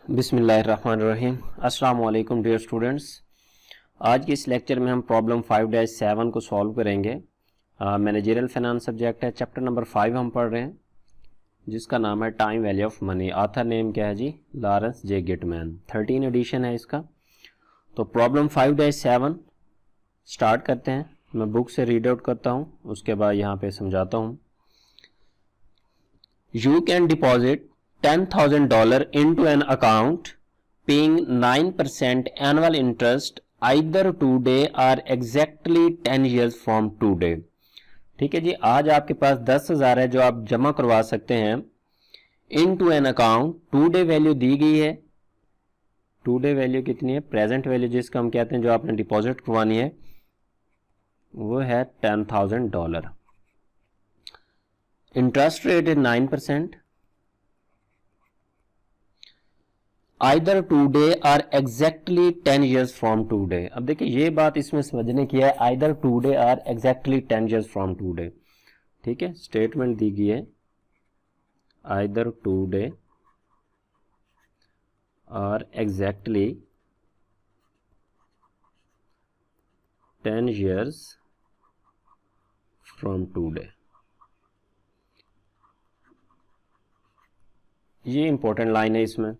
बिस्मिल्लाहिर्रहमानिर्रहीम। अस्सलाम वालेकुम डियर स्टूडेंट्स। आज के इस लेक्चर में हम प्रॉब्लम 5-7 को सॉल्व करेंगे। मैनेजरियल फाइनेंस सब्जेक्ट है, चैप्टर नंबर 5 हम पढ़ रहे हैं, जिसका नाम है time value of money. Author name क्या है जी? लॉरेंस जे गिटमैन। 13 एडिशन है इसका। तो प्रॉब्लम 5-7 स्टार्ट करते हैं। मैं बुक से रीड आउट करता हूँ, उसके बाद यहाँ पे समझाता हूँ। You can deposit $10,000 into an account paying 9% annual interest either today or exactly 10 years from today। ठीक है जी, आज आपके पास 10,000 है जो आप जमा करवा सकते हैं into an account। Today value दी गई है। टूडे वैल्यू कितनी है? प्रेजेंट वैल्यू जिसका हम कहते हैं, जो आपने डिपॉजिट करवानी है, वो है $10,000। इंटरेस्ट रेट है 9%। Either today or exactly 10 years from today। अब देखिए ये बात इसमें समझने की है, either today or exactly 10 years from today। ठीक है, स्टेटमेंट दी गई है either today or exactly 10 years from today। ये इंपॉर्टेंट लाइन है इसमें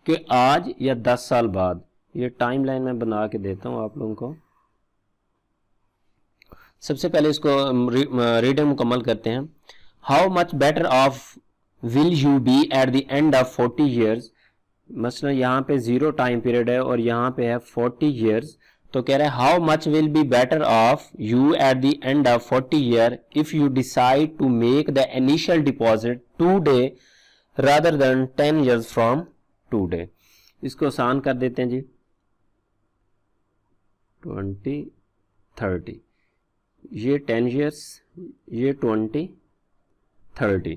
कि आज या 10 साल बाद। ये टाइम लाइन में बना के देता हूं आप लोगों को। सबसे पहले इसको रीडिंग मुकम्मल करते हैं। How much better off will you be at the end of 40 years. मसलन यहाँ पे 0 टाइम पीरियड है और यहाँ पे है 40 ईयर्स। तो कह रहा है how much will be better off you at the end of 40 year if you decide to make the initial deposit today rather than 10 years from today. इसको आसान कर देते हैं जी। 20, 30, ये 10 ईयर्स, ये 20, 30।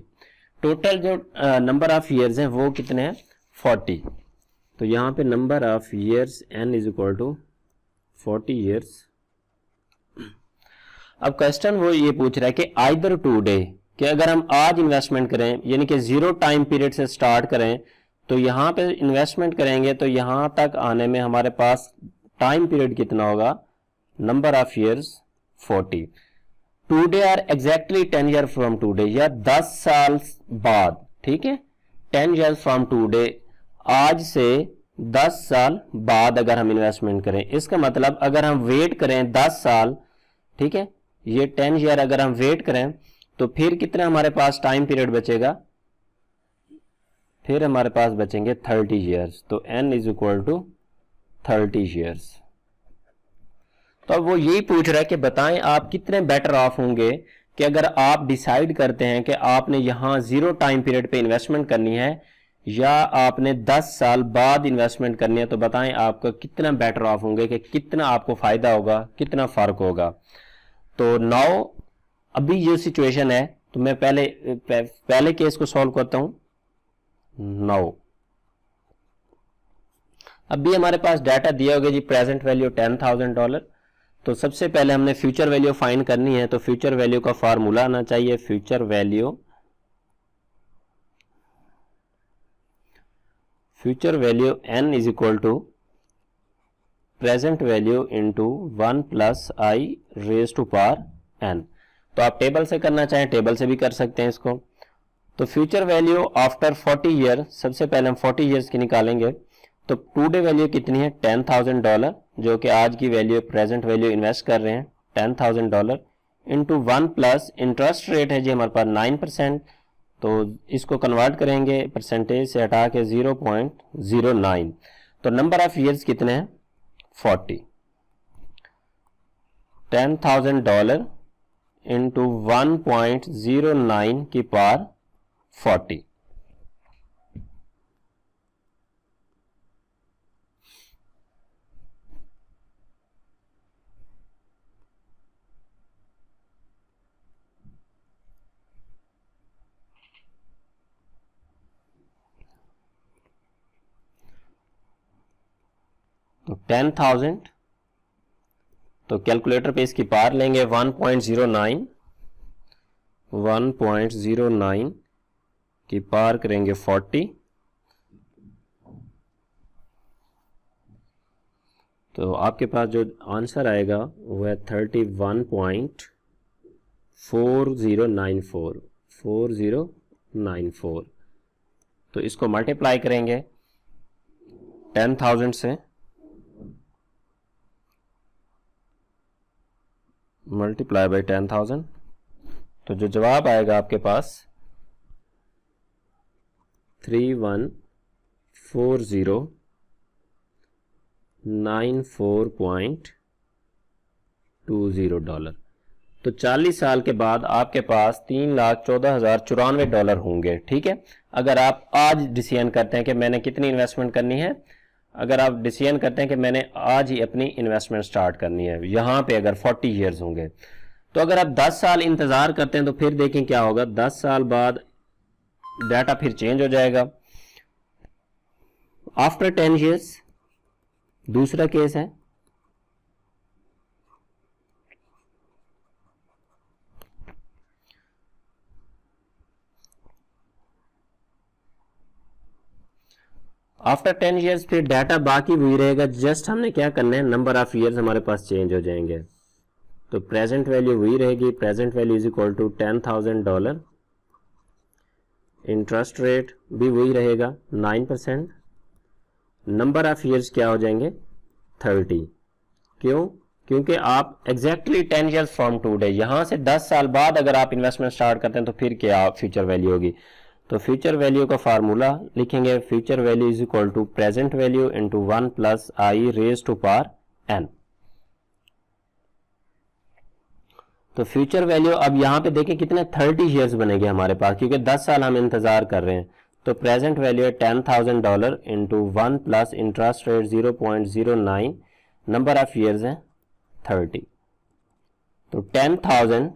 टोटल जो नंबर ऑफ ईयर्स हैं वो कितने हैं? 40। तो यहाँ पे number of years n is equal to 40 years. अब क्वेश्चन वो ये पूछ रहा है कि आइदर टुडे, कि अगर हम आज इन्वेस्टमेंट करें, यानी कि 0 टाइम पीरियड से स्टार्ट करें, तो यहाँ पे इन्वेस्टमेंट करेंगे तो यहाँ तक आने में हमारे पास टाइम पीरियड कितना होगा? Number of years 40। Today or exactly 10 year from today, या 10 साल बाद। ठीक है, 10 ईयर फ्रॉम टुडे, आज से 10 साल बाद अगर हम इन्वेस्टमेंट करें। इसका मतलब अगर हम वेट करें 10 साल, ठीक है, ये 10 ईयर अगर हम वेट करें तो फिर कितना हमारे पास टाइम पीरियड बचेगा? फिर हमारे पास बचेंगे 30 ईयर्स। तो n is equal to 30 years. तो अब वो यही पूछ रहा है कि बताएं आप कितने बेटर ऑफ होंगे कि अगर आप डिसाइड करते हैं कि आपने यहां 0 टाइम पीरियड पे इन्वेस्टमेंट करनी है या आपने 10 साल बाद इन्वेस्टमेंट करनी है, तो बताएं आपको कितना बेटर ऑफ होंगे, कि कितना आपको फायदा होगा, कितना फर्क होगा। तो नाउ अभी ये सिचुएशन है, तो मैं पहले केस को सॉल्व करता हूं। नाउ अभी हमारे पास डाटा दिया होगा जी, प्रेजेंट वैल्यू $10,000। तो सबसे पहले हमने फ्यूचर वैल्यू फाइंड करनी है। तो फ्यूचर वैल्यू का फार्मूला आना चाहिए, future value n is equal to present value into 1 plus I raise to power n। तो आप टेबल से करना चाहें टेबल से भी कर सकते हैं इसको। तो फ्यूचर वैल्यू आफ्टर 40 ईयर, सबसे पहले हम 40 ईयर्स की निकालेंगे। तो टुडे वैल्यू कितनी है? $10,000, जो कि आज की वैल्यू, प्रेजेंट वैल्यू इन्वेस्ट कर रहे हैं $10,000, इंटू 1 प्लस इंटरेस्ट रेट है जी हमारे पास 9%। तो इसको कन्वर्ट करेंगे परसेंटेज से हटा के 0.09। तो नंबर ऑफ ईयर्स कितने हैं? 40। $10,000 इंटू 1.09 की पावर 40। तो 10,000, तो कैलकुलेटर पे इसकी पावर लेंगे 1.09, 1.09 की पावर करेंगे 40। तो आपके पास जो आंसर आएगा वो है 31.4094 तो इसको मल्टीप्लाई करेंगे 10,000 से, मल्टीप्लाई बाई 10,000, तो जो जवाब आएगा आपके पास 31,4094.20 डॉलर। तो 40 साल के बाद आपके पास $3,14,094 होंगे। ठीक है, अगर आप आज डिसीजन करते हैं कि मैंने कितनी इन्वेस्टमेंट करनी है, अगर आप डिसीजन करते हैं कि मैंने आज ही अपनी इन्वेस्टमेंट स्टार्ट करनी है, यहाँ पे अगर 40 ईयर्स होंगे, तो अगर आप 10 साल इंतजार करते हैं तो फिर देखें क्या होगा, 10 साल बाद डाटा फिर चेंज हो जाएगा। आफ्टर 10 ईयर्स दूसरा केस है, आफ्टर 10 ईयर्स फिर डाटा बाकी वही रहेगा, जस्ट हमने क्या करना है, नंबर ऑफ ईयर्स हमारे पास चेंज हो जाएंगे। तो प्रेजेंट वैल्यू वही रहेगी, present value is equal to $10,000, interest rate भी वही रहेगा 9%, नंबर ऑफ ईयर्स क्या हो जाएंगे 30। क्यों? क्योंकि आप एग्जैक्टली 10 ईयर्स फ्रॉम टुडे, यहां से 10 साल बाद अगर आप इन्वेस्टमेंट स्टार्ट करते हैं तो फिर क्या फ्यूचर वैल्यू होगी। तो फ्यूचर वैल्यू का फार्मूला लिखेंगे, future value is equal to present value into 1 plus I raise to power n। तो फ्यूचर वैल्यू अब यहां पे देखें कितने 30 ईयर्स बनेंगे हमारे पास, क्योंकि 10 साल हम इंतजार कर रहे हैं। तो प्रेजेंट वैल्यू है $10,000 into 1 plus interest rate 0.09, number of years है 30। तो 10,000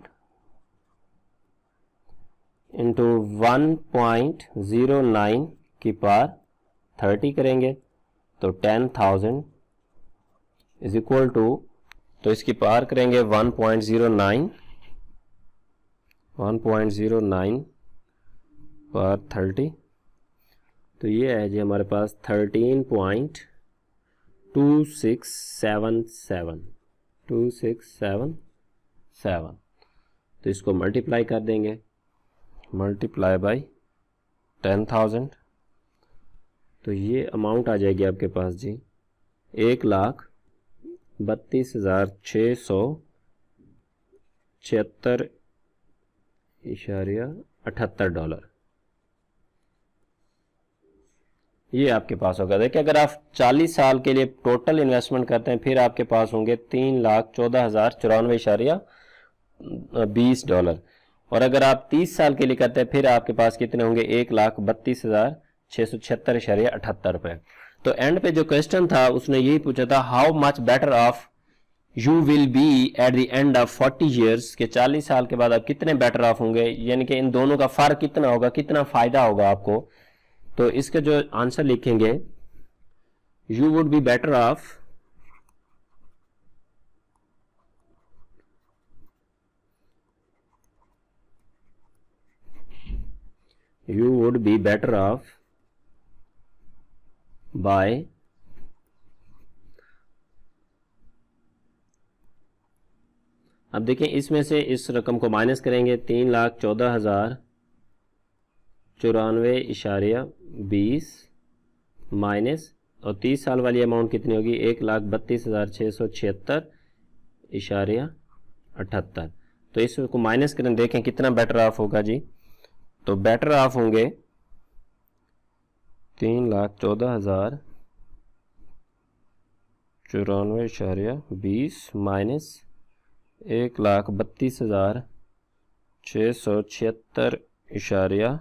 इंटू 1.09 की पावर 30 करेंगे, तो 10,000 इज इक्वल टू, तो इसकी पावर करेंगे 1.09 पावर 30, तो ये है जी हमारे पास 13.2677। तो इसको मल्टीप्लाई कर देंगे, मल्टीप्लाई बाई 10,000, तो ये अमाउंट आ जाएगी आपके पास जी 1,32,676.78 ये आपके पास होगा। देखिए अगर आप 40 साल के लिए टोटल इन्वेस्टमेंट करते हैं फिर आपके पास होंगे $3,14,094.20, और अगर आप 30 साल के लिए करते हैं फिर आपके पास कितने होंगे 1,32,676.78 रुपए। तो एंड पे जो क्वेश्चन था उसने यही पूछा था, how much better off you will be at the end of 40 years, के 40 साल के बाद आप कितने बेटर ऑफ होंगे, यानी कि इन दोनों का फर्क कितना होगा, कितना फायदा होगा आपको। तो इसका जो आंसर लिखेंगे, you would be better of by अब देखें इसमें से इस रकम को माइनस करेंगे, 3,14,094.20 माइनस, और 30 साल वाली अमाउंट कितनी होगी 1,32,676.78। तो इसको माइनस करें, देखें कितना बेटर ऑफ होगा जी। तो बेटर ऑफ होंगे 3,14,094.20 minus 1,32,676.78।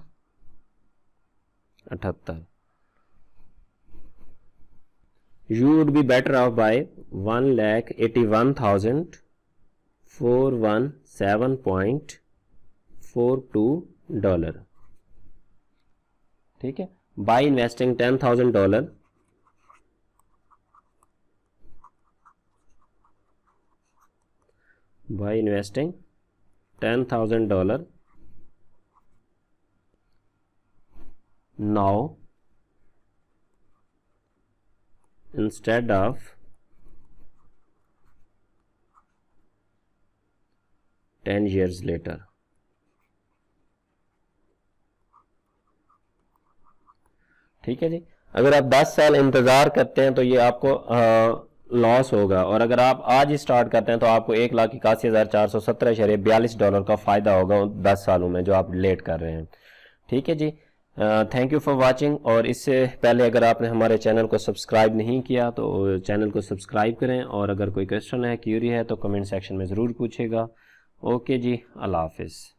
You would be better off by $1,81,417.42। ठीक है, by investing $10,000 by investing $10,000 now instead of 10 years later। ठीक है जी। अगर आप 10 साल इंतज़ार करते हैं तो ये आपको लॉस होगा, और अगर आप आज ही स्टार्ट करते हैं तो आपको 1,81,417.42 डॉलर का फ़ायदा होगा 10 सालों में जो आप लेट कर रहे हैं। ठीक है जी। Thank you for watching. और इससे पहले अगर आपने हमारे चैनल को सब्सक्राइब नहीं किया तो चैनल को सब्सक्राइब करें, और अगर कोई क्वेश्चन है, क्यूरी है तो कमेंट सेक्शन में ज़रूर पूछेगा। ओके जी, अल्लाह हाफिज़।